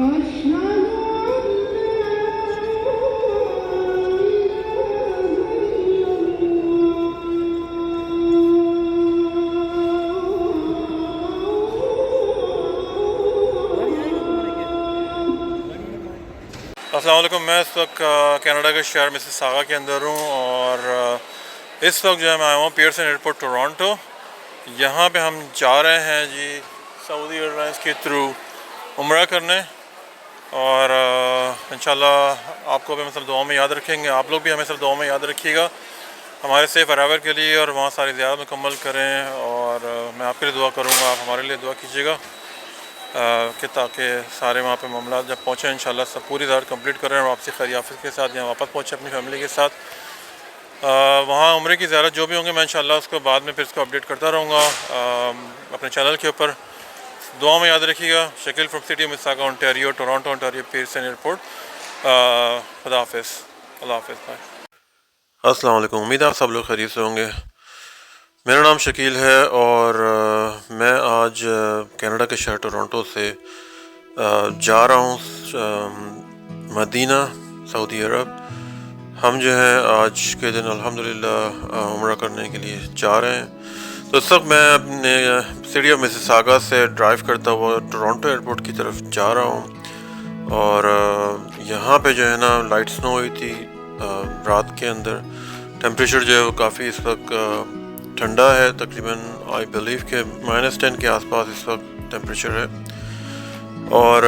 अस्सलाम वालेकुम। मैं इस वक्त कनाडा के शहर मिसिसागा के अंदर हूँ और इस वक्त जो है मैं आया हूँ पियर्सन एयरपोर्ट टोरंटो। यहाँ पे हम जा रहे हैं जी सऊदी एयरलाइंस के थ्रू उम्रा करने और इंशाल्लाह आपको भी हम सब दुआ में याद रखेंगे, आप लोग भी हमें सब दुआ में याद रखिएगा हमारे सेफ़ अराइवल के लिए और वहाँ सारी ज़ियारत मुकम्मल करें। और मैं आपके लिए दुआ करूँगा, आप हमारे लिए दुआ कीजिएगा कि ताकि सारे वहाँ पे मामला जब पहुँचे इंशाल्लाह सब पूरी ज़्यारत कंप्लीट करें और वापसी खैरियाफियत के साथ यहाँ वापस पहुँचे अपनी फैमिली के साथ। वहाँ उम्रे की ज़ियारत जो भी होंगे मैं इंशाल्लाह उसको बाद में फिर इसको अपडेट करता रहूँगा अपने चैनल के ऊपर। दुआ में याद रखिएगा। Shakeel from city Mississauga Ontario, Toronto Ontario, Pearson airport. खुदा हाफिज़, अल्लाह हाफिज़, बाय। अस्सलाम वालेकुम। उम्मीद है आप सब लोग खैरियत से होंगे। मेरा नाम शकील है और मैं आज कनाडा के शहर टोरंटो से जा रहा हूँ मदीना, सऊदी अरब। हम जो हैं आज के दिन अल्हम्दुलिल्लाह उम्रा करने के लिए जा रहे हैं। तो इस वक्त मैं अपने सिटी ऑफ मिसिसागा से ड्राइव करता हुआ टोरंटो एयरपोर्ट की तरफ जा रहा हूँ और यहाँ पे जो है ना लाइट स्नो हुई थी रात के अंदर। टेम्परेचर जो है वो काफ़ी इस वक्त ठंडा है, तकरीबन आई बिलीव के -10 के आसपास इस वक्त टेम्परेचर है। और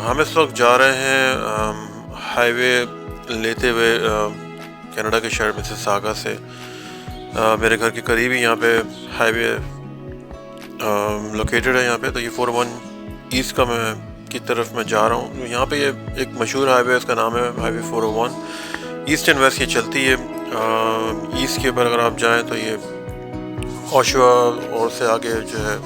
हम इस वक्त जा रहे हैं हाईवे लेते हुए कनाडा के शहर मिसिसागा से। मेरे घर के करीब ही यहाँ पे हाईवे लोकेटेड है यहाँ पे। तो ये 401 ईस्ट का मैं की तरफ मैं जा रहा हूँ। यहाँ पे ये एक मशहूर हाईवे है, उसका नाम है हाईवे 401। ईस्ट एंड वेस्ट ये चलती है। ईस्ट के ऊपर अगर आप जाएँ तो ये ओशवा और से आगे जो है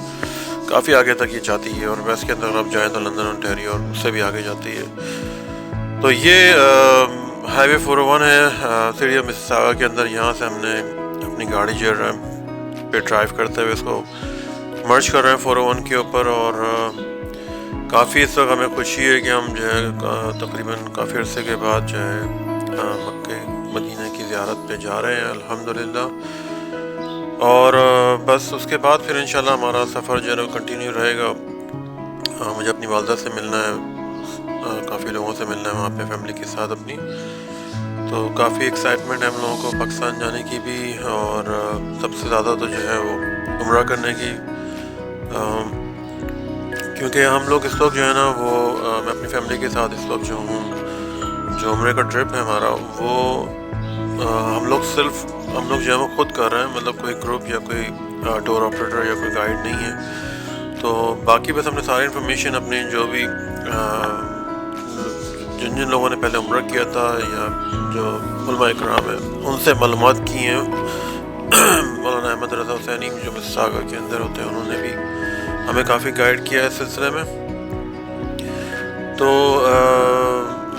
काफ़ी आगे तक ये जाती है और वेस्ट के अंदर अगर आप जाएँ तो लंदन ओंटारियो और उससे भी आगे जाती है। तो ये हाईवे 401 है सिटी ऑफ मिसिसागा के अंदर। यहाँ से हमने अपनी गाड़ी जो है पे ड्राइव करते हुए इसको मर्ज कर रहे हैं 401 के ऊपर। और काफ़ी इस वक्त हमें खुशी है कि हम जो है तकरीबन काफ़ी अरसे के बाद जो है मक्के मदीना की ज़ियारत पे जा रहे हैं अल्हम्दुलिल्लाह। और बस उसके बाद फिर इंशाल्लाह हमारा सफ़र जो है ना कंटिन्यू रहेगा। मुझे अपनी वालदा से मिलना है, काफ़ी लोगों से मिलना है वहाँ पे फैमिली के साथ अपनी। तो काफ़ी एक्साइटमेंट है हम लोगों को पाकिस्तान जाने की भी और सबसे ज़्यादा तो जो है वो उम्रा करने की। क्योंकि हम लोग इस वक्त जो है ना वो मैं अपनी फैमिली के साथ इस वक्त जो हूँ, जो उम्रे का ट्रिप है हमारा वो हम लोग जो है वो खुद कर रहे हैं, मतलब कोई ग्रुप या कोई टूर ऑपरेटर या कोई गाइड नहीं है। तो बाकी बस हमने सारी इन्फॉर्मेशन अपने जो भी जिन लोगों ने पहले उम्रा किया था या जो उलमा इकराम है उनसे मालूमात की हैं। मौलाना अहमद रज़ा हुसैनी जो मिसिसागा के अंदर होते हैं उन्होंने भी हमें काफ़ी गाइड किया है इस सिलसिले में। तो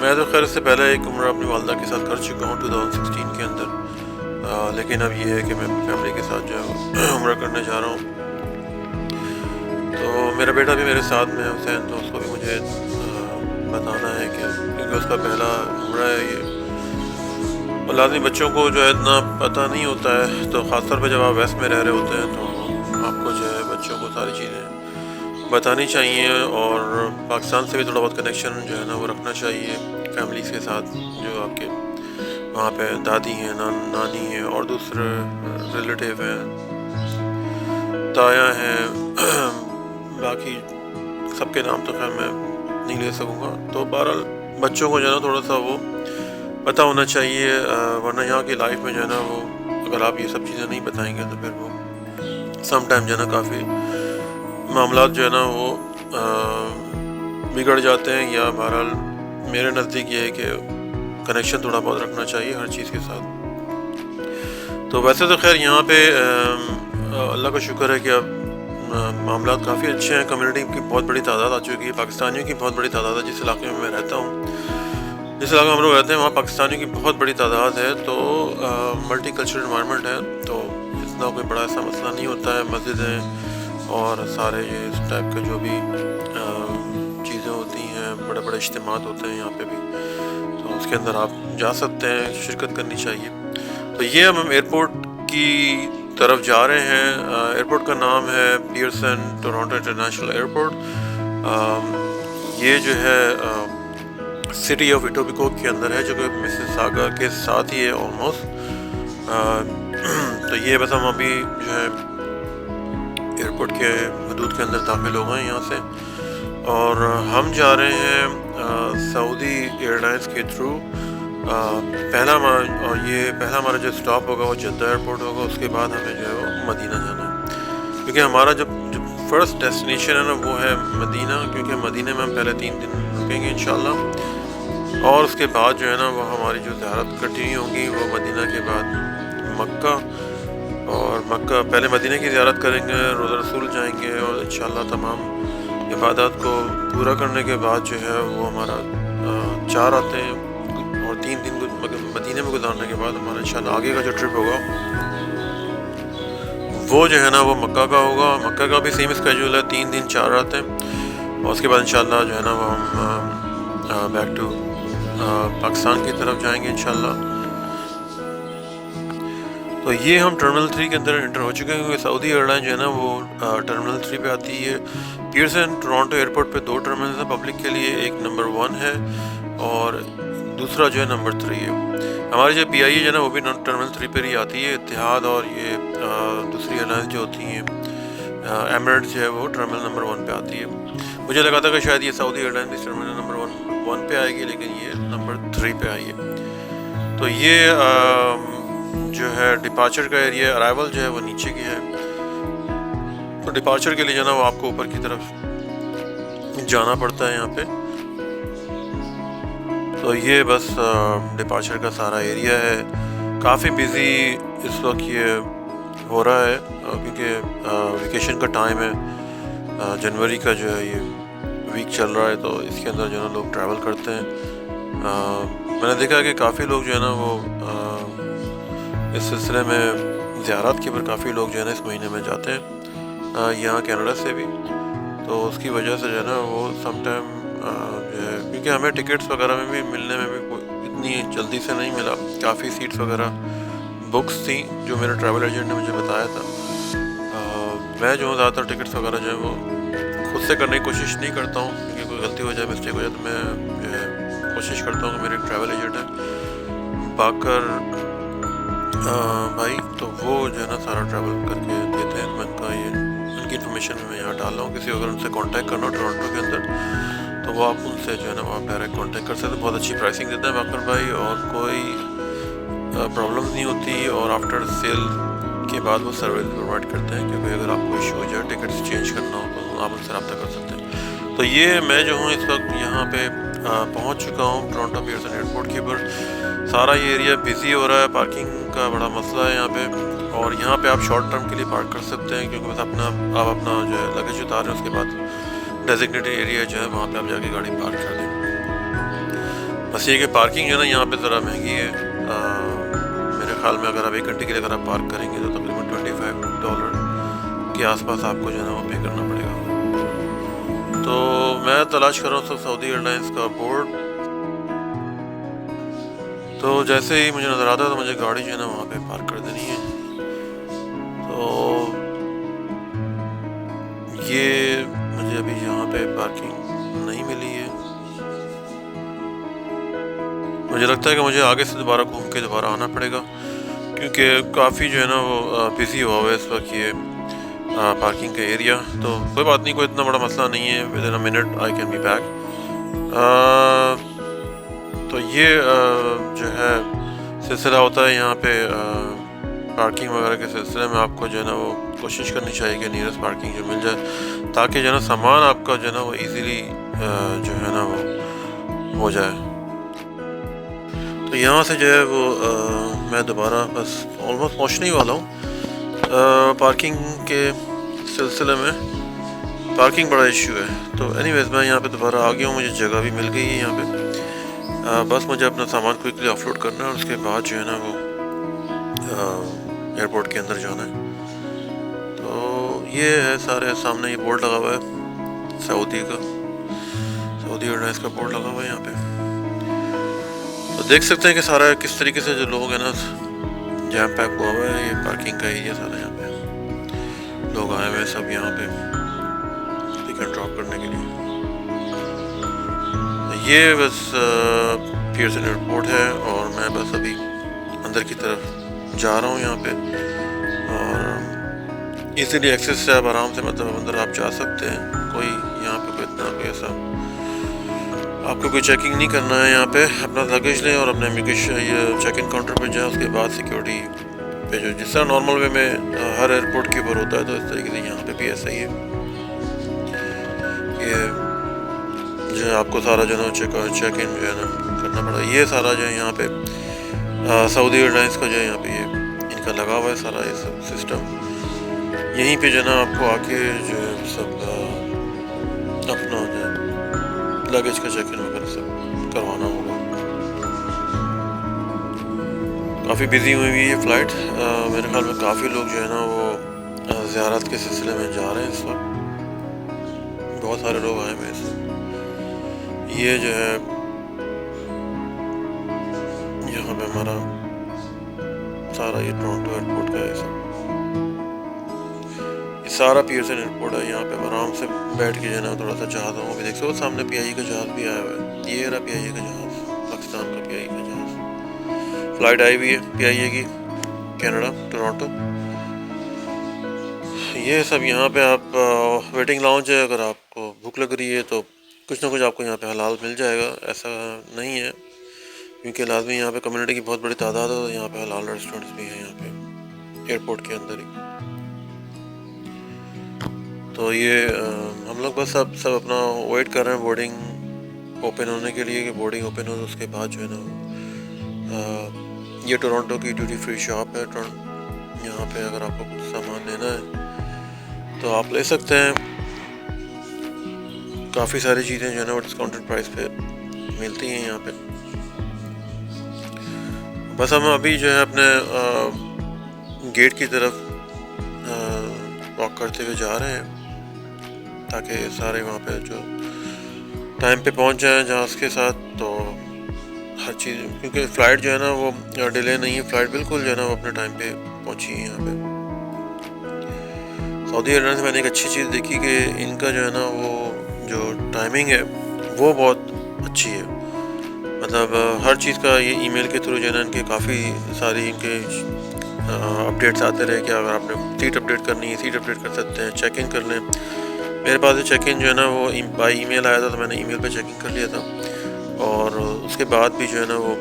मैं तो खैर इससे पहले एक उम्रा अपनी वालदा के साथ कर चुका हूँ 2016 के अंदर। लेकिन अब ये है कि मैं फैमिली के साथ जो है उम्रा करने जा रहा हूँ। तो मेरा बेटा भी मेरे साथ में है हुसैन, तो उसको भी मुझे बताना है कि क्योंकि उसका पहला उम्रा है ये। और लाज़मी बच्चों को जो है इतना पता नहीं होता है, तो ख़ासतौर पे जब आप वेस्ट में रह रहे होते हैं तो आपको जो है बच्चों को सारी चीज़ें बतानी चाहिए और पाकिस्तान से भी थोड़ा बहुत कनेक्शन जो है ना वो रखना चाहिए फैमिलीज़ के साथ जो आपके वहाँ पे दादी हैं, नानी हैं और दूसरे रिलेटिव हैं, ताया हैं। बाकी सबके नाम तो खैर मैं नहीं ले सकूँगा। तो बहरहाल बच्चों को जो है ना थोड़ा सा वो पता होना चाहिए, वरना यहाँ की लाइफ में जो है ना वो अगर आप ये सब चीज़ें नहीं बताएंगे तो फिर वो सम टाइम जो है ना काफ़ी मामला जो है ना वो बिगड़ जाते हैं। या बहरहाल मेरे नज़दीक ये है कि कनेक्शन थोड़ा बहुत रखना चाहिए हर चीज़ के साथ। तो वैसे तो खैर यहाँ पे अल्लाह का शुक्र है कि अब मामला काफ़ी अच्छे हैं। कम्युनिटी की बहुत बड़ी तादाद आ चुकी है, पाकिस्तानियों की बहुत बड़ी तादाद है। जिस इलाके में मैं रहता हूँ, जिस इलाके में हम लोग रहते हैं वहाँ पाकिस्तानियों की बहुत बड़ी तादाद है। तो मल्टी कल्चरल इन्वायरमेंट है, तो इतना कोई बड़ा ऐसा मसला नहीं होता है। मस्जिदें और सारे ये इस टाइप के जो भी चीज़ें होती हैं बड़े बड़े इज्तिमात होते हैं यहाँ पे भी, तो उसके अंदर आप जा सकते हैं, शिरकत करनी चाहिए। तो ये हम एयरपोर्ट की तरफ जा रहे हैं। एयरपोर्ट का नाम है पियर्सन टोरंटो इंटरनेशनल एयरपोर्ट। ये जो है सिटी ऑफ इटोबिकोक के अंदर है, जो कि मिसिसागा के साथ ही है ऑलमोस्ट। तो ये बस हम अभी जो है एयरपोर्ट के हदूद के अंदर दाखिल हो गए यहाँ से, और हम जा रहे हैं सऊदी एयरलाइंस के थ्रू। पहला हमारा जो स्टॉप होगा वो जद्दा एयरपोर्ट होगा, उसके बाद हमें जो है वो मदीना जाना है, क्योंकि हमारा जो फर्स्ट डेस्टिनेशन है ना वो है मदीना, क्योंकि मदीने में हम पहले 3 दिन रुकेंगे इंशाल्लाह, और उसके बाद जो है ना वो हमारी जो ज़ियारत कंटिन्यू होंगी वो मदीना के बाद मक्का, और मक्का पहले मदीने की ज़ियारत करेंगे, रोज़ा रसूल जाएंगे, और इंशाल्लाह तमाम इबादत को पूरा करने के बाद जो है वो हमारा 4 आते हैं, और 3 दिन मदीने में गुजारने के बाद हमारा इंशाल्लाह आगे का जो ट्रिप होगा वो जो है ना वो मक्का का होगा। मक्का का भी सेम स्केड्यूल है, 3 दिन 4 रातें, और उसके बाद इंशाल्लाह जो है ना वो हम बैक टू पाकिस्तान की तरफ जाएंगे इंशाल्लाह। तो ये हम टर्मिनल 3 के अंदर एंटर हो चुके हैं, क्योंकि सऊदी एयरलाइन जो है ना वो टर्मिनल 3 पे आती है। पियर्सन टोरंटो एयरपोर्ट पे 2 टर्मिनल हैं पब्लिक के लिए, एक नंबर 1 है और दूसरा जो है नंबर 3 है। हमारी जो PIE जो है ना वो भी टर्मिनल 3 पर ही आती है। इत्तेहाद और ये दूसरी एयरलाइंस जो होती हैं एमिरेट्स जो है वो टर्मिनल नंबर 1 पे आती है। मुझे लगा था कि शायद ये सऊदी एयरलाइन भी टर्मिनल नंबर 1 पे आएगी, लेकिन ये नंबर 3 पे आई है। तो ये जो है डिपार्चर का एरिया, अराइवल जो है वो नीचे की है, तो डिपार्चर के लिए जो है ना वो आपको ऊपर की तरफ जाना पड़ता है यहाँ पे। तो ये बस डिपार्चर का सारा एरिया है। काफ़ी बिज़ी इस वक्त ये हो रहा है, क्योंकि वेकेशन का टाइम है, जनवरी का जो है ये वीक चल रहा है, तो इसके अंदर जो है ना लोग ट्रैवल करते हैं। मैंने देखा कि काफ़ी लोग जो है ना वो इस सिलसिले में ज़ियारत के ऊपर काफ़ी लोग जो है ना इस महीने में जाते हैं यहाँ कनाडा से भी, तो उसकी वजह से जो है ना वो समटाइम जो है, क्योंकि हमें टिकट्स वगैरह में भी मिलने में भी इतनी जल्दी से नहीं मिला। काफ़ी सीट्स वगैरह बुक्स थी जो मेरे ट्रैवल एजेंट ने मुझे बताया था। मैं जो ज़्यादातर टिकट्स वगैरह जो है वो खुद से करने की कोशिश नहीं करता हूँ, क्योंकि कोई गलती हो जाए, मिस्टेक हो जाए, तो मैं जो है कोशिश करता हूँ कि मेरे ट्रैवल एजेंट है बाकर भाई, तो वो जो है ना सारा ट्रैवल करके देते हैं। मैं उनका ये उनकी इन्फॉर्मेशन मैं यहाँ डाल रहा हूँ। किसी अगर उनसे कांटेक्ट करना हो टोरंटो के अंदर, तो वो आप उनसे जो है ना वो आप डायरेक्ट कांटेक्ट कर सकते हैं। बहुत अच्छी प्राइसिंग देते हैं बाकर भाई, और कोई प्रॉब्लम नहीं होती, और आफ्टर सेल के बाद वो सर्विस प्रोवाइड करते हैं, क्योंकि अगर आपको इशू हो जाए टिकट्स चेंज करना हो तो आप उनसे रब्ता कर सकते हैं। तो ये मैं जो हूँ इस वक्त यहाँ पे पहुँच चुका हूँ टोरंटो पियर्सन एयरपोर्ट के ऊपर। सारा ये एरिया बिजी हो रहा है, पार्किंग का बड़ा मसला है यहाँ पे, और यहाँ पे आप शॉर्ट टर्म के लिए पार्क कर सकते हैं, क्योंकि बस आप अपना जो है लगेज उतार रहे हैं, उसके बाद डेजिग्नेटेड एरिया जो है वहाँ पे आप जाके गाड़ी पार्क कर दें। बस ये कि पार्किंग जो है ना यहाँ पे ज़रा महंगी है। मेरे ख्याल में अगर आप 1 घंटे के लिए अगर आप पार्क करेंगे तो तकरीबन $25 के आसपास आपको जो है ना वो पे करना पड़ेगा। तो मैं तलाश कर रहा हूँ सऊदी एयरलाइंस का बोर्ड, तो जैसे ही मुझे नज़र आता है तो मुझे गाड़ी जो है ना वहाँ पे पार्क कर देनी है। तो ये मुझे अभी यहाँ पे पार्किंग नहीं मिली है। मुझे लगता है कि मुझे आगे से दोबारा घूम के दोबारा आना पड़ेगा, क्योंकि काफ़ी जो है ना वो बिज़ी हुआ हुआ है इस वक्त ये पार्किंग का एरिया। तो कोई बात नहीं, कोई इतना बड़ा मसला नहीं है, with in a minute I can be back. तो ये जो है सिलसिला होता है यहाँ पे पार्किंग वगैरह के सिलसिले में। आपको जो है ना वो कोशिश करनी चाहिए कि नियरेस्ट पार्किंग जो मिल जाए, ताकि जो है ना सामान आपका जो है ना वो इजीली जो है ना वो हो जाए। तो यहाँ से जो है वो मैं दोबारा बस ऑलमोस्ट पहुँचने ही वाला हूँ। पार्किंग के सिलसिले में पार्किंग बड़ा इशू है। तो एनीवेज मैं यहाँ पे दोबारा आ गया हूँ, मुझे जगह भी मिल गई है यहाँ पे। बस मुझे अपना सामान क्विकली ऑफलोड करना है, और उसके बाद जो है ना वो एयरपोर्ट के अंदर जाना है। तो ये है सारे सामने ये बोर्ड लगा हुआ है सऊदी सऊदी एयरलाइंस का बोर्ड लगा हुआ है यहाँ पे। तो देख सकते हैं कि सारा किस तरीके से जो लोग हैं ना जैम पैक हुआ हुआ है। ये पार्किंग का एरिया सारा, यहाँ पे लोग आए हुए हैं सब यहाँ पे पिक एंड ड्रॉप करने के लिए। ये बस पियर्सन एयरपोर्ट है और मैं बस अभी अंदर की तरफ जा रहा हूँ यहाँ पे। और इजीली एक्सेस से आप आराम से मतलब अंदर आप जा सकते हैं। कोई यहाँ पे कोई इतना कोई ऐसा आपको कोई चेकिंग नहीं करना है। यहाँ पे अपना लगेज लें और अपने इमिग्रेशन ये चेक इन काउंटर पे जाएँ। उसके बाद सिक्योरिटी पे जो जिस तरह नॉर्मल वे में हर एयरपोर्ट के ऊपर होता है, तो इस तरीके से यहाँ पे भी ऐसा ही है। ये जो है आपको सारा जो है चेक इन जो है ना करना पड़ा। ये सारा जो है यहाँ पे सऊदी एयरलाइंस का जो है यहाँ पे ये इनका लगा हुआ है सारा ये सब सिस्टम। यहीं पे जो है ना आपको आके जो है सब अपना जो है लगेज का चेक इन वगैरह सब करवाना होगा। काफ़ी बिजी हुई हुई है फ़्लाइट। मेरे ख्याल में काफ़ी लोग जो है ना वो ज़ियारत के सिलसिले में जा रहे हैं इस वक्त। बहुत सारे लोग आए हुए हैं। ये जो है यहाँ पे हमारा सारा ये टोरंटो एयरपोर्ट का है सब। ये सारा पियर्सन एयरपोर्ट है। यहाँ पे आराम से बैठ के जो है ना थोड़ा सा जहाज़ों को भी देख सकते हो। सामने PIE का जहाज़ भी आया हुआ है। ये रहा PIE का जहाज़, पाकिस्तान का PIE का जहाज़। फ़्लाइट आई हुई है PIE की कनाडा टोरंटो। ये सब यहाँ पे आप वेटिंग लाउंज है। अगर आपको भूख लग रही है तो कुछ ना कुछ आपको यहाँ पे हलाल मिल जाएगा। ऐसा नहीं है क्योंकि लाजमी यहाँ पे कम्युनिटी की बहुत बड़ी तादाद है। तो यहाँ पे हलाल रेस्टोरेंट्स भी हैं यहाँ पे एयरपोर्ट के अंदर ही। तो ये हम लोग बस अब सब अपना वेट कर रहे हैं बोर्डिंग ओपन होने के लिए कि बोर्डिंग ओपन हो तो उसके बाद जो है ना ये टोरंटो की ड्यूटी फ्री शॉप है। यहाँ पे अगर आपको कुछ सामान लेना है तो आप ले सकते हैं। काफ़ी सारी चीज़ें जो है ना वो डिस्काउंटेड प्राइस पे मिलती हैं यहाँ पे। बस हम अभी जो है अपने गेट की तरफ वॉक करते हुए जा रहे हैं ताकि सारे वहाँ पे जो टाइम पे पहुँच जाएं जहाज़ के साथ। तो हर चीज़ क्योंकि फ़्लाइट जो है ना वो डिले नहीं है। फ़्लाइट बिल्कुल जो है ना वो अपने टाइम पे पहुँची है यहाँ पे। सऊदी एयरलाइंस में मैंने एक अच्छी चीज़ देखी कि इनका जो है ना वो जो टाइमिंग है वो बहुत अच्छी है। मतलब हर चीज़ का ये ईमेल के थ्रू जो है ना इनके काफ़ी सारी इनके अपडेट्स आते रहे कि अगर आपने सीट अपडेट करनी है सीट अपडेट कर सकते हैं, चेक इन कर लें। मेरे पास चेक इन जो है ना वो बाई ईमेल आया था तो मैंने ईमेल पे चेक इन कर लिया था। और उसके बाद भी जो है ना वो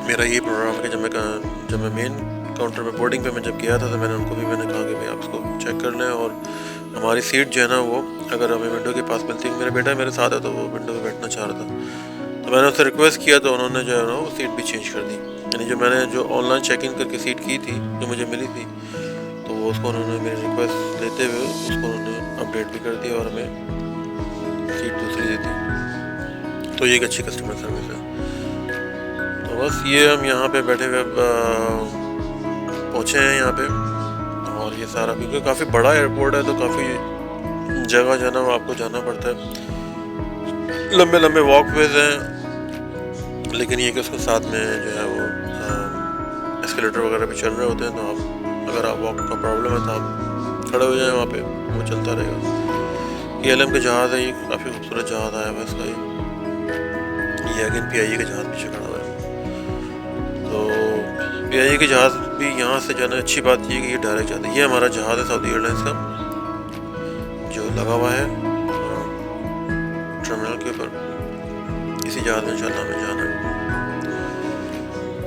मेरा ये प्रोग्राम है कि जब मैं मेन काउंटर पे बोर्डिंग पे मैं जब गया था तो मैंने उनको भी मैंने कहा कि भाई आप इसको चेक कर लें। और हमारी सीट जो है ना वो अगर हमें विंडो के पास मिलती है, मेरा बेटा मेरे साथ है तो वो विंडो पे बैठना चाह रहा था तो मैंने उससे रिक्वेस्ट किया तो उन्होंने जो है ना वो सीट भी चेंज कर दी। यानी जो मैंने जो ऑनलाइन चेक इन करके सीट की थी जो मुझे मिली थी तो वो उसको उन्होंने मेरी रिक्वेस्ट लेते हुए उसको उन्होंने अपडेट भी कर दिया और हमें सीट दूसरी दे दी। तो ये एक अच्छी कस्टमर सर्विस है। तो बस ये हम यहाँ पे बैठे हुए पहुँचे हैं यहाँ पे। और ये सारा क्योंकि काफ़ी बड़ा एयरपोर्ट है तो काफ़ी जगह जो है ना वो आपको जाना पड़ता है। लंबे लंबे वॉकवेज हैं लेकिन ये कि उसके साथ में जो है वो एस्केलेटर वगैरह भी चल रहे होते हैं। तो आप अगर आप वॉक का प्रॉब्लम है तो आप खड़े हो जाएं वहाँ पे, वो चलता रहेगा। ये LM का जहाज़ है। ये काफ़ी खूबसूरत जहाज़ आया हुआ है इसका। ये अगेन PIE का जहाज़ पीछे खड़ा हुआ है। तो PIE के जहाज़ भी यहाँ से जाना अच्छी बात ये कि ये डायरेक्ट जाता है। ये हमारा जहाज़ है सऊदी एयरलाइंस का जो लगा हुआ है टर्मिनल के ऊपर। इसी जहाज़ में इंशाल्लाह हमें जाना है।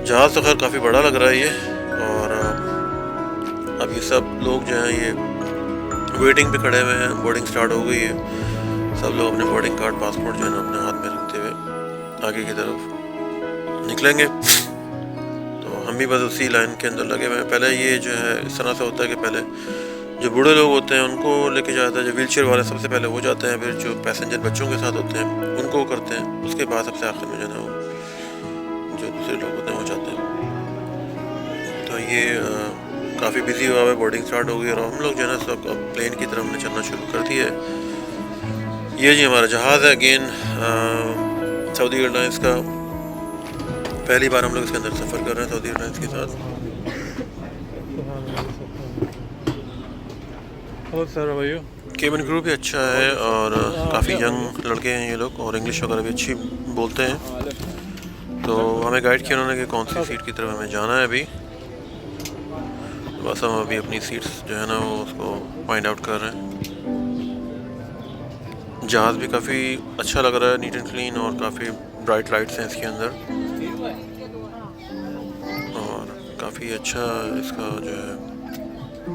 जहाज़ तो खैर काफ़ी बड़ा लग रहा है ये। और अब ये सब लोग जो हैं ये वेटिंग पे खड़े हुए हैं। बोर्डिंग स्टार्ट हो गई है। सब लोग अपने बोर्डिंग कार्ड पासपोर्ट जो है ना अपने हाथ में रखते हुए आगे की तरफ निकलेंगे। तो हम भी बस उसी लाइन के अंदर लगे हुए हैं। पहले ये जो है इस तरह से होता है कि पहले जो बूढ़े लोग होते हैं उनको लेके जाता है, जो व्हीलचेयर वाले सबसे पहले वो जाते हैं, फिर जो पैसेंजर बच्चों के साथ होते हैं उनको करते हैं, उसके बाद सबसे आखिर में जो है ना वो जो दूसरे लोग होते हैं वो जाते हैं। तो ये काफ़ी बिजी हुआ है। बोर्डिंग स्टार्ट हो गई और हम लोग जो है ना सब प्लेन की तरफ हमने चलना शुरू कर दिया है। ये जी हमारा जहाज़ है अगेन सऊदी एयरलाइंस का। पहली बार हम लोग इसके अंदर सफ़र कर रहे हैं सऊदी एयरलाइंस के साथ। Hello sir, how are you? Cabin crew भी अच्छा है और काफ़ी यंग लड़के हैं ये लोग और इंग्लिश वगैरह भी अच्छी बोलते हैं। तो हमें गाइड किया उन्होंने कि कौन सी सीट की तरफ हमें जाना है अभी। बस हम अभी अपनी सीट्स जो है ना वो उसको फाइंड आउट कर रहे हैं। जहाज़ भी काफ़ी अच्छा लग रहा है, नीट एंड क्लीन, और काफ़ी ब्राइट लाइट्स हैं इसके अंदर और काफ़ी अच्छा इसका जो है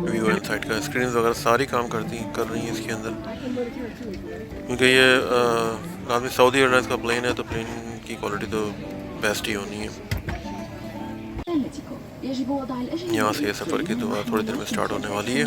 व्यू है साइड का। स्क्रीन वगैरह सारी काम कर रही हैं इसके अंदर, क्योंकि ये लाजमी सऊदी एयरलाइंस का प्लेन है तो प्लेन की क्वालिटी तो बेस्ट ही होनी है। यहाँ से ये सफ़र की दुआ थोड़ी देर में स्टार्ट होने वाली है।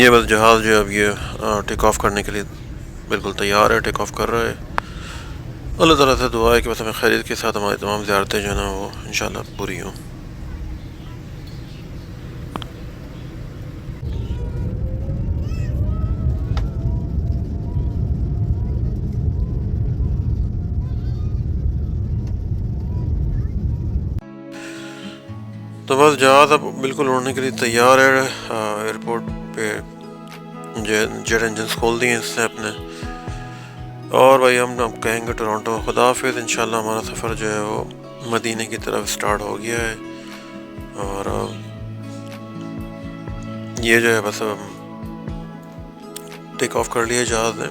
ये बस जहाज़ जो अब ये टेक ऑफ करने के लिए बिल्कुल तैयार है, टेक ऑफ कर रहा है। अल्लाह ताला से दुआ है कि बस हमें खैरियत के साथ हमारी तमाम ज़ियारतें जो है ना वो इंशाल्लाह पूरी हों। तो बस जहाज़ अब बिल्कुल उड़ने के लिए तैयार है। एयरपोर्ट पे जेट इंजन खोल दिए इसने अपने, और भाई हम अब कहेंगे टोरंटो खुदा हाफिज़। इंशाल्लाह हमारा सफ़र जो है वो मदीने की तरफ स्टार्ट हो गया है और ये जो है बस अब टेक ऑफ कर लिया जहाज़ ने।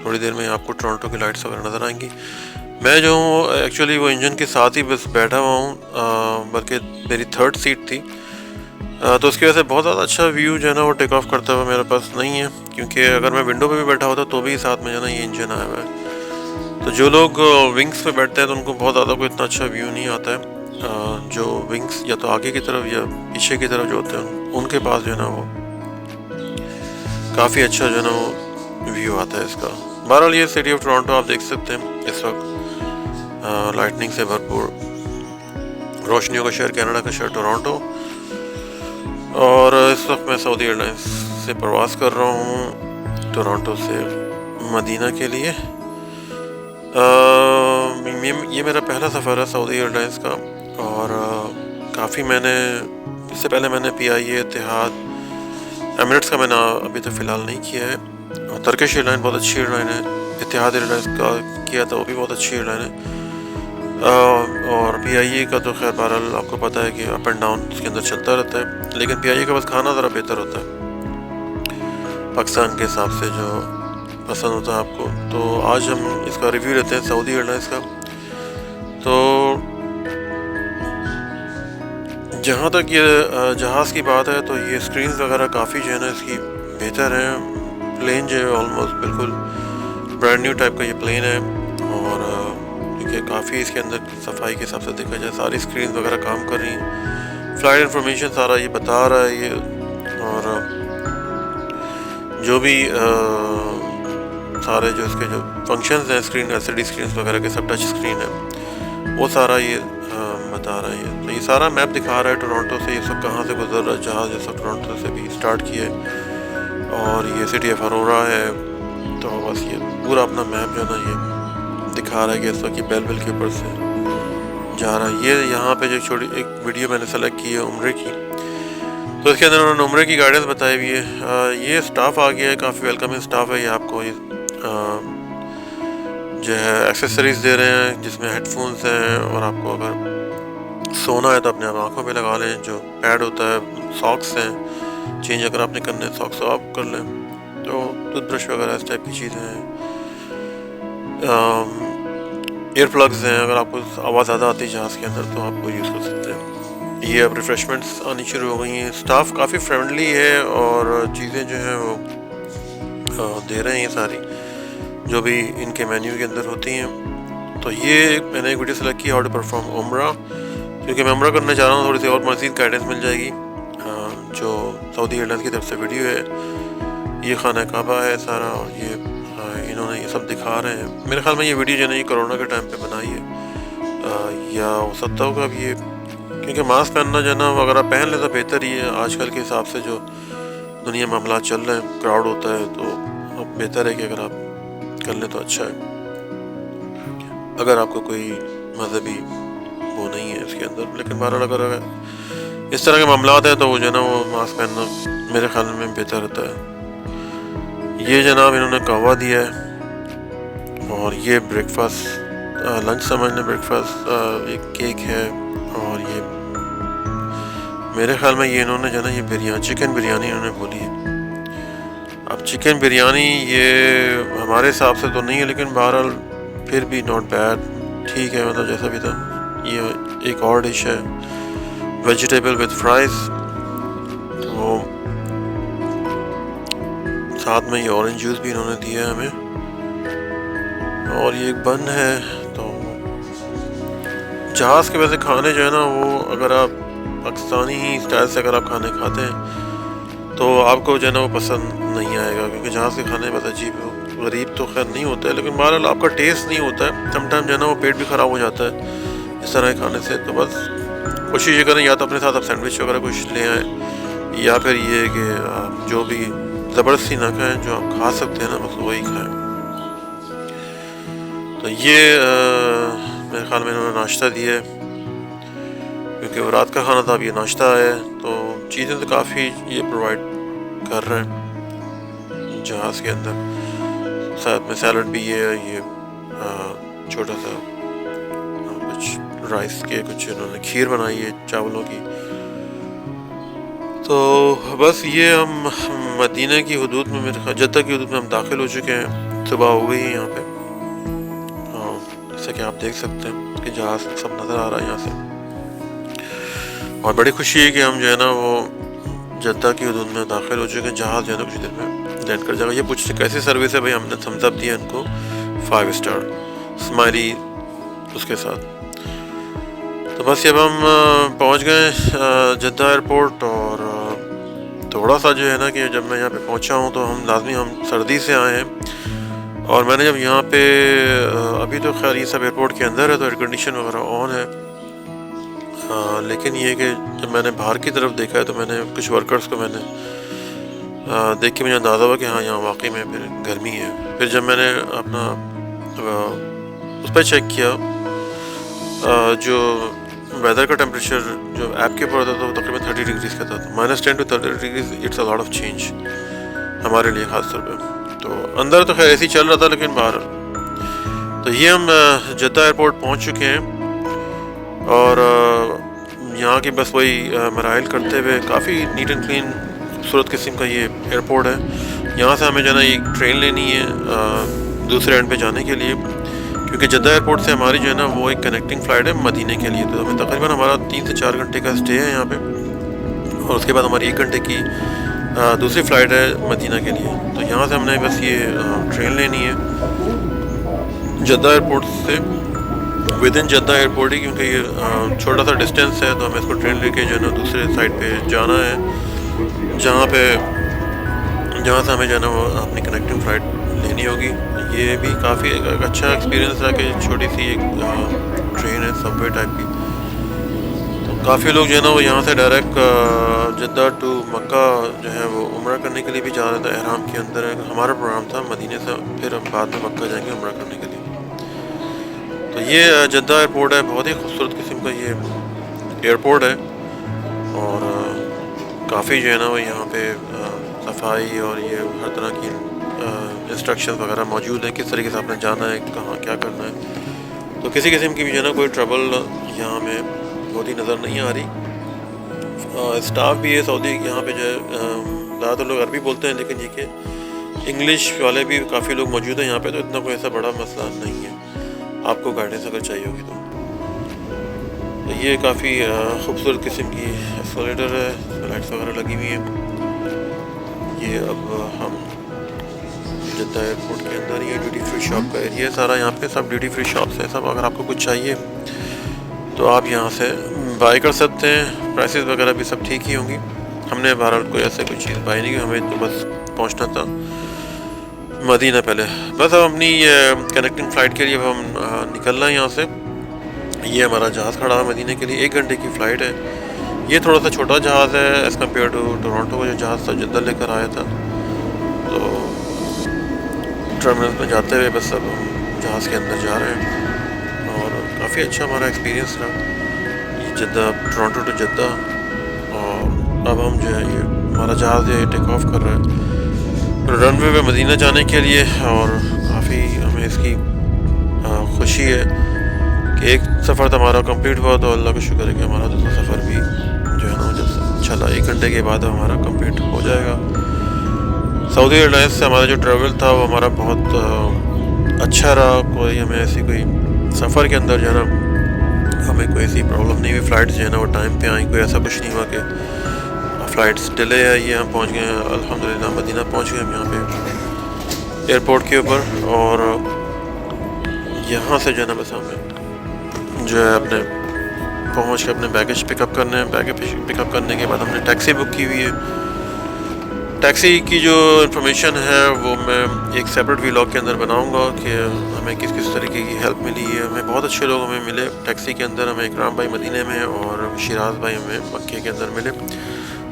थोड़ी देर में आपको टोरंटो की लाइट्स वगैरह नज़र आएंगी। मैं जो हूँ एक्चुअली वो इंजन के साथ ही बस बैठा हुआ हूँ, बल्कि मेरी थर्ड सीट थी, तो उसकी वजह से बहुत ज़्यादा अच्छा व्यू जो है ना वो टेक ऑफ करता हुआ मेरे पास नहीं है, क्योंकि अगर मैं विंडो पे भी बैठा होता तो भी साथ में जो है ना ये इंजन आया हुआ है। तो जो लोग विंग्स पे बैठते हैं तो उनको बहुत ज़्यादा कोई इतना अच्छा व्यू नहीं आता है। जो विंग्स या तो आगे की तरफ या पीछे की तरफ जो होते हैं उनके पास जो है ना वो काफ़ी अच्छा जो है ना वो व्यू आता है इसका। बहरहाल ये सिटी ऑफ टोरंटो आप देख सकते हैं इस वक्त लाइटनिंग से भरपूर रोशनियों का शहर, कनाडा का शहर टोरंटो। और इस वक्त मैं सऊदी एयरलाइंस से प्रवास कर रहा हूँ टोरंटो से मदीना के लिए। ये मेरा पहला सफ़र है सऊदी एयरलाइंस का और काफ़ी मैंने इससे पहले मैंने PIA, इतिहाद, एमिरेट्स का मैंने अभी तक फ़िलहाल नहीं किया है। और टर्किश एयरलाइन बहुत अच्छी एयरलाइन है। इतिहाद एयरलाइंस का किया था, वो भी बहुत अच्छी एयरलाइन है। और PIA का तो खैर बहरहाल आपको पता है कि अप एंड डाउन इसके अंदर चलता रहता है, लेकिन PIA का बस खाना ज़रा बेहतर होता है पाकिस्तान के हिसाब से जो पसंद होता है आपको। तो आज हम इसका रिव्यू लेते हैं सऊदी एयरलाइंस का। तो जहाँ तक ये जहाज़ की बात है तो ये स्क्रीन वगैरह काफ़ी जो है ना इसकी बेहतर है। प्लेन जो है ऑलमोस्ट बिल्कुल ब्रांड न्यू टाइप का ये प्लेन है और क्योंकि काफ़ी इसके अंदर सफाई के हिसाब से देखा जाए सारी स्क्रीन वगैरह काम कर रही हैं। फ्लाइट इंफॉर्मेशन सारा ये बता रहा है ये, और जो भी सारे जो इसके जो फंक्शंस हैं स्क्रीन LCD स्क्रीन वगैरह के सब टच स्क्रीन है वो सारा ये बता रहा है। तो ये सारा मैप दिखा रहा है टोरंटो से, ये सब कहाँ से गुजर रहा है जहाज़, ये सब टोरंटो से भी स्टार्ट किया है और ये सिटी ऑफ अरोरा है। तो बस ये पूरा अपना मैप जो है ना ये दिखा रहा है कि इस वक्त बेलविल के ऊपर से जा रहा है। ये यहाँ पे जो छोटी एक वीडियो मैंने सेलेक्ट की है उम्रे की, तो इसके अंदर उन्होंने उम्रे की गाइडेंस बताई हुई है। ये स्टाफ आ गया है, काफ़ी वेलकमिंग स्टाफ है। ये आपको ये जो है एक्सेसरीज़ दे रहे हैं जिसमें हेडफोन्स हैं, और आपको अगर सोना है तो अपने आप आँखों पे लगा लें। जो पैड होता है, सॉक्स हैं चेंज अगर आपने करने सॉक्स तो आप कर लें। तो टूथब्रश वगैरह इस टाइप की चीज़ें हैं। एयर प्लग्स हैं, अगर आपको आवाज़ ज़्यादा आती है जहाज़ के अंदर तो आप वो यूज़ कर सकते हैं। ये अब रिफ़्रेशमेंट्स आनी शुरू हो गई हैं। स्टाफ काफ़ी फ्रेंडली है और चीज़ें जो हैं वो दे रहे हैं ये सारी जो भी इनके मेन्यू के अंदर होती हैं। तो ये मैंने एक वीडियो सेलेक्ट की, हाउ टू परफॉर्म उम्रा, क्योंकि मैं उम्रा करने जा रहा हूँ, थोड़ी सी और मज़ीद गाइडेंस मिल जाएगी। जो सऊदी एयरलाइंस की तरफ से वीडियो है, ये खाना काबा है सारा, और ये इन्होंने ये सब दिखा रहे हैं। मेरे ख्याल में ये वीडियो जो है ये कोरोना के टाइम पे बनाई है, या हो सकता होगा अब ये, क्योंकि मास्क पहनना जो है ना अगर आप पहन लें तो बेहतर ही है। आजकल के हिसाब से जो दुनिया में मामला चल रहे हैं, क्राउड होता है, तो अब बेहतर है कि अगर आप कर लें तो अच्छा है, अगर आपको कोई मजहबी वो नहीं है इसके अंदर। लेकिन बहरहाल अगर इस तरह के मामला है तो वो जो है ना वो मास्क पहनना मेरे ख्याल में बेहतर होता है। ये जनाब इन्होंने कहवा दिया है, और ये ब्रेकफास्ट लंच समझ लें, ब्रेकफास्ट एक केक है, और ये मेरे ख्याल में ये इन्होंने जो है ना ये बिरयानी, चिकन बिरयानी इन्होंने बोली है। अब चिकन बिरयानी ये हमारे हिसाब से तो नहीं है, लेकिन बहरहाल फिर भी नॉट बैड, ठीक है, मतलब जैसा भी था। ये एक और डिश है, वेजिटेबल विद फ्राइज, तो साथ में ये ऑरेंज जूस भी इन्होंने दिया है हमें, और ये एक बन है। तो जहाज़ के वैसे खाने जो है ना वो अगर आप पाकिस्तानी ही स्टाइल से अगर आप खाने खाते हैं तो आपको जो है ना वो पसंद नहीं आएगा, क्योंकि जहाज़ के खाने बस अजीब गरीब तो खैर नहीं होता है, लेकिन बहरहाल आपका टेस्ट नहीं होता है। समटाइम जो है ना वो पेट भी ख़राब हो जाता है इस तरह के खाने से। तो बस कोशिश ये करें या तो अपने साथ आप सैंडविच वगैरह कुछ ले आएँ, या फिर ये कि आप जो भी ज़बरदस्ती ना खाएँ, जो आप खा सकते हैं ना बस वही खाएँ। तो ये मेरे ख्याल में इन्होंने नाश्ता दिया है, क्योंकि वो रात का खाना था, अब ये नाश्ता है। तो चीज़ें तो काफ़ी ये प्रोवाइड कर रहे हैं जहाज़ के अंदर। साथ में सैलड भी है, ये छोटा सा कुछ राइस के कुछ इन्होंने खीर बनाई है चावलों की। तो बस ये हम मदीना की हदूद में, मेरे ख्याल जद्दा की हदूद में हम दाखिल हो चुके हैं। सुबह हो गई है यहाँ पे, जैसा कि आप देख सकते हैं कि जहाज़ सब नज़र आ रहा है यहाँ से। और बड़ी खुशी है कि हम जो है ना वो जद्दा की हदूद में दाखिल हो चुके हैं। जहाज़ जो है ना कुछ देर में लैंड कर जाएगा। ये पूछते कैसी सर्विस है भाई, हमने थम्स अप दिया इनको 5 स्टार स्माइली उसके साथ। तो बस अब हम पहुंच गए जद्दा एयरपोर्ट, और थोड़ा सा जो है ना कि जब मैं यहाँ पे पहुंचा हूँ तो हम सर्दी से आए हैं, और मैंने जब यहाँ पे अभी तो खैर ये सब एयरपोर्ट के अंदर है तो एयर कंडीशन वगैरह ऑन है, लेकिन ये कि जब मैंने बाहर की तरफ देखा है तो मैंने कुछ वर्कर्स को मैंने देख के मुझे अंदाज़ा हुआ कि हाँ यहाँ वाकई में फिर गर्मी है। फिर जब मैंने अपना उस पर चेक किया जो वेदर का टेम्परेचर जो ऐप के ऊपर होता था वो तकरीबन 30 डिग्रीज का था। -10 to 30 degrees it's a lot of change हमारे लिए ख़ास तौर पे। तो अंदर तो खैर ऐसे ही चल रहा था, लेकिन बाहर तो ये हम जद्दा एयरपोर्ट पहुंच चुके हैं, और यहाँ की बस वही मराइल करते हुए काफ़ी नीट एंड क्लीन खूबसूरत किस्म का ये एयरपोर्ट है। यहाँ से हमें जो है ना एक ट्रेन लेनी है दूसरे एंड पे जाने के लिए, क्योंकि जद्दा एयरपोर्ट से हमारी जो है ना वो एक कनेक्टिंग फ़्लाइट है मदीने के लिए। तो हमें तकरीबन हमारा 3 से 4 घंटे का स्टे है यहाँ पे, और उसके बाद हमारी 1 घंटे की दूसरी फ़्लाइट है मदीना के लिए। तो यहाँ से हमने बस ये ट्रेन लेनी है जद्दा एयरपोर्ट से, विद इन जद्दा एयरपोर्ट ही, क्योंकि ये छोटा सा डिस्टेंस है। तो हमें इसको ट्रेन लेके जो है ना दूसरे साइड पे जाना है, जहाँ से हमें जो है ना वो अपनी कनेक्टिंग फ़्लाइट लेनी होगी। ये भी काफ़ी एक अच्छा एक्सपीरियंस रहा कि छोटी सी एक ट्रेन है सबवे टाइप की। तो काफ़ी लोग जो है ना वो यहाँ से डायरेक्ट जद्दा टू मक्का जो है वो उम्रा करने के लिए भी जा रहे थे। एहराम के अंदर हमारा प्रोग्राम था मदीने से, फिर हम बाद में मक्का जाएंगे उम्रा करने के लिए। तो ये जद्दा एयरपोर्ट है, बहुत ही खूबसूरत किस्म का ये एयरपोर्ट है, और काफ़ी जो है ना वो यहाँ पे सफाई और ये हर तरह की इंस्ट्रक्शन वगैरह मौजूद हैं, किस तरीके से आपने जाना है, कहाँ क्या करना है। तो किसी किस्म की भी जो है ना कोई ट्रबल यहाँ में बहुत ही नज़र नहीं आ रही। स्टाफ भी है सऊदी यहाँ पे जो है, ज़्यादातर लोग अरबी बोलते हैं, लेकिन ये कि इंग्लिश वाले भी काफ़ी लोग मौजूद हैं यहाँ पे, तो इतना कोई ऐसा बड़ा मसला नहीं है आपको गाइडेंस अगर चाहिए होगी तो। ये काफ़ी खूबसूरत किस्म की एस्केलेटर है, लाइट्स वगैरह लगी हुई हैं। ये अब हम जद्दा एयरपोर्ट के अंदर ही ड्यूटी फ्री शॉप का एरिया है सारा, यहाँ पे सब ड्यूटी फ्री शॉप्स हैं सब। अगर आपको कुछ चाहिए तो आप यहाँ से बाई कर सकते हैं। प्राइसेस वगैरह भी सब ठीक ही होंगी। हमने बहरहाल कोई ऐसे कोई चीज़ बाई नहीं की, हमें तो बस पहुँचना था मदीना पहले। बस अब अपनी कनेक्टिंग फ़्लाइट के लिए अब हम निकलना है यहाँ से। ये हमारा जहाज़ खड़ा है मदीने के लिए, 1 घंटे की फ़्लाइट है। ये थोड़ा सा छोटा जहाज़ है एज़ कम्पेयर टू टोरंटो का जो जहाज़ था जद्दा लेकर आया था। तो टर्मिनल में जाते हुए बस अब हम जहाज़ के अंदर जा रहे हैं और काफ़ी अच्छा हमारा एक्सपीरियंस रहा ये जद्दा टोरंटो टू जद्दा। और अब हम जो है ये हमारा जहाज़ ये टेक ऑफ कर रहा है रनवे पे मदीना जाने के लिए। और काफ़ी हमें इसकी खुशी है कि एक सफ़र तो हमारा कंप्लीट हुआ, तो अल्लाह का शुक्र है कि हमारा दूसरा सफ़र भी जो है ना जब चला 1 घंटे के बाद हमारा कंप्लीट हो जाएगा। सऊदी एयरलाइंस से हमारा जो ट्रैवल था वो हमारा बहुत अच्छा रहा। कोई हमें ऐसी कोई सफ़र के अंदर जो है ना हमें कोई ऐसी प्रॉब्लम नहीं हुई। फ़्लाइट्स जो है ना वो टाइम पे आई, कोई ऐसा कुछ नहीं हुआ कि फ़्लाइट्स डिले है। ये हम पहुंच गए हैं अल्हम्दुलिल्लाह, मदीना पहुंच गए हम यहाँ पे एयरपोर्ट के ऊपर। और यहाँ से जो है ना बस हमें जो है अपने पहुँच के अपने बैगेज पिकअप करने हैं। बैगेज पिकअप करने के बाद हमने टैक्सी बुक की हुई है। टैक्सी की जो इन्फॉर्मेशन है वो मैं एक सेपरेट व्लॉग के अंदर बनाऊंगा कि हमें किस किस तरीके की हेल्प मिली है। हमें बहुत अच्छे लोग हमें मिले टैक्सी के अंदर। हमें इकराम भाई मदीने में और शिराज भाई हमें मक्के के अंदर मिले।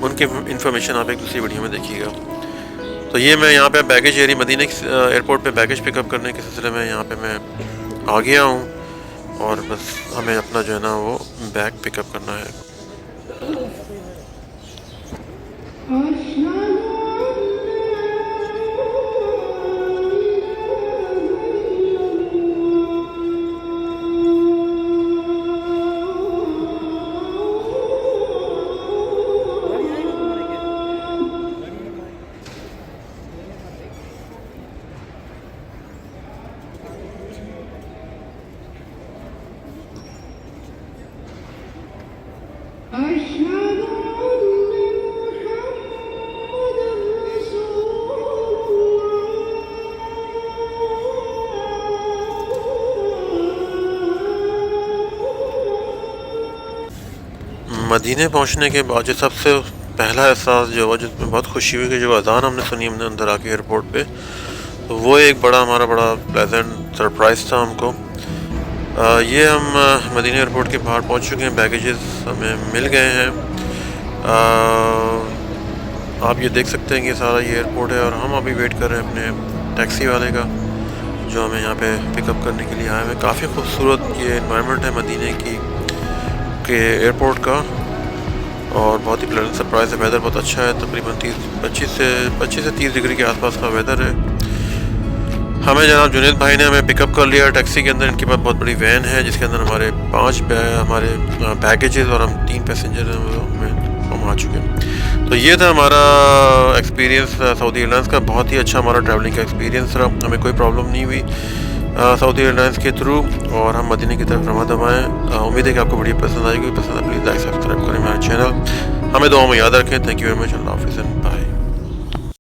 उनकी इन्फॉर्मेशन आप एक दूसरी वीडियो में देखिएगा। तो ये मैं यहाँ पे बैगेज एरिया मदीने एयरपोर्ट पे बैगेज पिकअप करने के सिलसिले में यहाँ पे मैं आ गया हूँ और बस हमें अपना जो है ना वो बैग पिकअप करना है। मदीने पहुंचने के बाद जो सबसे पहला एहसास जो हुआ, जिसमें बहुत खुशी हुई कि जो अज़ान हमने सुनी हमने अंदर आके एयरपोर्ट पे, तो वो एक हमारा बड़ा प्लेजेंट सरप्राइज़ था हमको। ये हम मदीना एयरपोर्ट के बाहर पहुंच चुके हैं। बैगेजेस हमें मिल गए हैं। आप ये देख सकते हैं कि सारा ये एयरपोर्ट है और हम अभी वेट कर रहे हैं अपने टैक्सी वाले का जो हमें यहाँ पे पिकअप करने के लिए आया है। काफ़ी खूबसूरत ये इन्वायरमेंट है मदीने की के एयरपोर्ट का और बहुत ही प्लेजेंट सरप्राइज़ है। वेदर बहुत अच्छा है, तकरीबन 25 से 30 डिग्री के आसपास का वेदर है। हमें जनाब जुनैद भाई ने हमें पिकअप कर लिया टैक्सी के अंदर। इनके पास बहुत बड़ी वैन है जिसके अंदर हमारे 5 बैगेजेस और हम 3 पैसेंजर हम आ चुके हैं। तो ये था हमारा एक्सपीरियंस सऊदी एयरलाइंस का। बहुत ही अच्छा हमारा ट्रैवलिंग का एक्सपीरियंस रहा। हमें कोई प्रॉब्लम नहीं हुई सऊदी एयरलाइंस के थ्रू और हम मदीने की तरफ रवा दवाएँ। उम्मीद है कि आपको वीडियो पसंद आएगी। पसंद है प्लीज़ लाइक सब्सक्राइब करें हमारे चैनल। हमें दुआ में याद रखें। Thank you very much. अल्लाह हाफ़िज़।